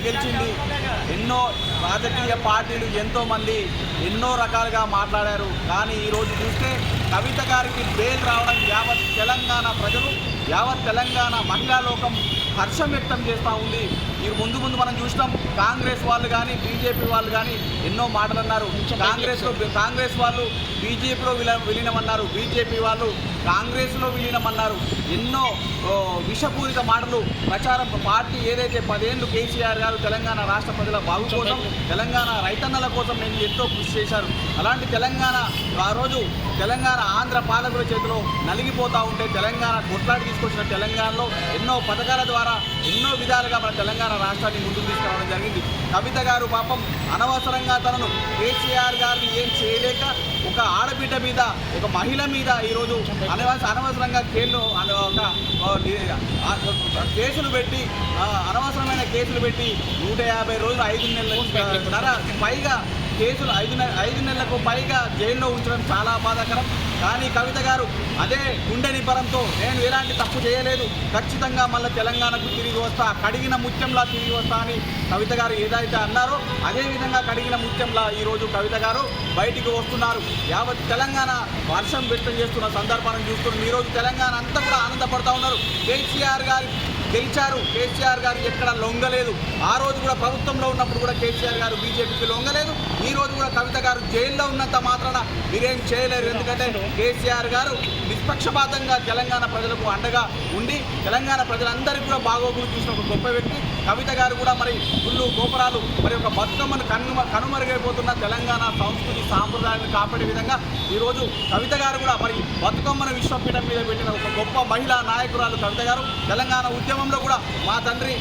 గెలిచింది. ఎన్నో రాజకీయ పార్టీలు ఎంతోమంది ఎన్నో రకాలుగా మాట్లాడారు. కానీ ఈరోజు చూస్తే కవిత గారికి బెయిల్ రావడం యావత్ తెలంగాణ ప్రజలు, యావత్ తెలంగాణ మహిళా లోకం హర్షం వ్యక్తం చేస్తూ ఉంది. ఈ ముందు మనం చూసినాం, కాంగ్రెస్ వాళ్ళు కానీ బీజేపీ వాళ్ళు కానీ ఎన్నో మాటలు అన్నారు. కాంగ్రెస్ వాళ్ళు బీజేపీలో విలీనమన్నారు, బీజేపీ వాళ్ళు కాంగ్రెస్లో విలీనమన్నారు. ఎన్నో విషపూరిత మాటలు ప్రచారం. పార్టీ ఏదైతే 10 ఏళ్ళు కేసీఆర్ గారు తెలంగాణ రాష్ట్ర ప్రజల బాగు కోసం, తెలంగాణ రైతన్నల కోసం నేను ఎంతో కృషి చేశారు. అలాంటి తెలంగాణ ఆ రోజు తెలంగాణ ఆంధ్ర పాలకుల చేతిలో నలిగిపోతూ ఉంటే తెలంగాణ కొట్లాడి తీసుకొచ్చిన తెలంగాణలో ఎన్నో పథకాల ద్వారా ఎన్నో విధాలుగా మన తెలంగాణ రాష్ట్రాన్ని ముందుకు తీసుకురావడం జరిగింది. కవిత గారు పాపం అనవసరంగా తనను కేసీఆర్ గారిని ఏం చేయలేక ఒక ఆడబిడ్డ మీద, ఒక మహిళ మీద ఈరోజు అనవసరంగా కేసులు పెట్టి, అనవసరమైన కేసులు పెట్టి 150 రోజులు 5 నెలల పైగా కేసులు 5 నెలలకు పైగా జైల్లో ఉంచడం చాలా బాధాకరం. కానీ కవిత గారు అదే గుండె నిబ్బరంతో నేను ఎలాంటి తప్పు చేయలేదు, ఖచ్చితంగా మళ్ళీ తెలంగాణకు తిరిగి వస్తా, కడిగిన ముత్యంలా తిరిగి వస్తా అని కవిత గారు ఏదైతే అన్నారో అదేవిధంగా కడిగిన ముత్యంలా ఈరోజు కవిత గారు బయటికి వస్తున్నారు. యావత్ తెలంగాణ వర్షం వ్యక్తం చేస్తున్న సందర్భాన్ని చూస్తున్నాం. ఈరోజు తెలంగాణ అంతా కూడా ఆనందపడుతూ ఉన్నారు. కేసీఆర్ గారు గెలిచారు, కేసీఆర్ గారు ఎక్కడ లొంగలేదు. ఆ రోజు కూడా ప్రభుత్వంలో ఉన్నప్పుడు కూడా కేసీఆర్ గారు బీజేపీకి లొంగలేదు. ఈ రోజు కూడా కవిత గారు జైల్లో ఉన్నంత మాత్రాన మీరేం చేయలేరు. ఎందుకంటే కేసీఆర్ గారు నిష్పక్షపాతంగా తెలంగాణ ప్రజలకు అండగా ఉండి తెలంగాణ ప్రజలందరికీ కూడా బాగోగులు చూసిన ఒక గొప్ప వ్యక్తి. కవిత గారు కూడా మరి గుళ్ళు గోపురాలు మరి ఒక బతుకమ్మను కనుమరుగైపోతున్న తెలంగాణ సంస్కృతి సాంప్రదాయాలను కాపాడే విధంగా ఈరోజు కవిత గారు కూడా మరి బతుకమ్మను విశ్వపీఠం మీద పెట్టిన ఒక గొప్ప మహిళా నాయకురాలు కవిత గారు. తెలంగాణ ఉద్యమంలో కూడా మా తండ్రి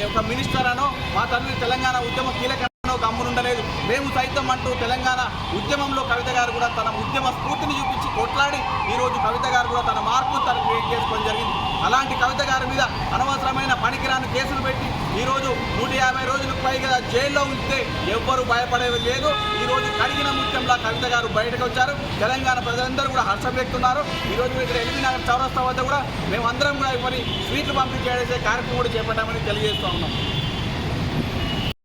ఒక మినిస్టర్ అనో, మా తండ్రి తెలంగాణ ఉద్యమ కీలక గమ్మునుండలేదు, మేము సైతం అంటూ తెలంగాణ ఉద్యమంలో కవిత గారు కూడా తన ఉద్యమ స్ఫూర్తిని చూపించి కొట్లాడి ఈరోజు కవిత గారు కూడా తన మార్పును తను క్రియేట్ చేసుకోవడం జరిగింది. అలాంటి కవిత గారి మీద అనవసరమైన పనికిరాని కేసులు పెట్టి ఈరోజు 150 రోజులకు పైగా జైల్లో ఉంచితే ఎవ్వరూ భయపడేది లేదు. ఈరోజు కడిగిన ముత్యంలా కవిత గారు బయటకు వచ్చారు. తెలంగాణ ప్రజలందరూ కూడా హర్షం వ్యక్తున్నారు. ఈరోజు ఇక్కడ ఎల్బీ నగర్ చౌరస్తా వద్ద కూడా మేమందరం కూడా ఇవన్నీ స్వీట్లు పంపిణీ చేసే కార్యక్రమం కూడా చేపట్టామని తెలియజేస్తూ ఉన్నాం.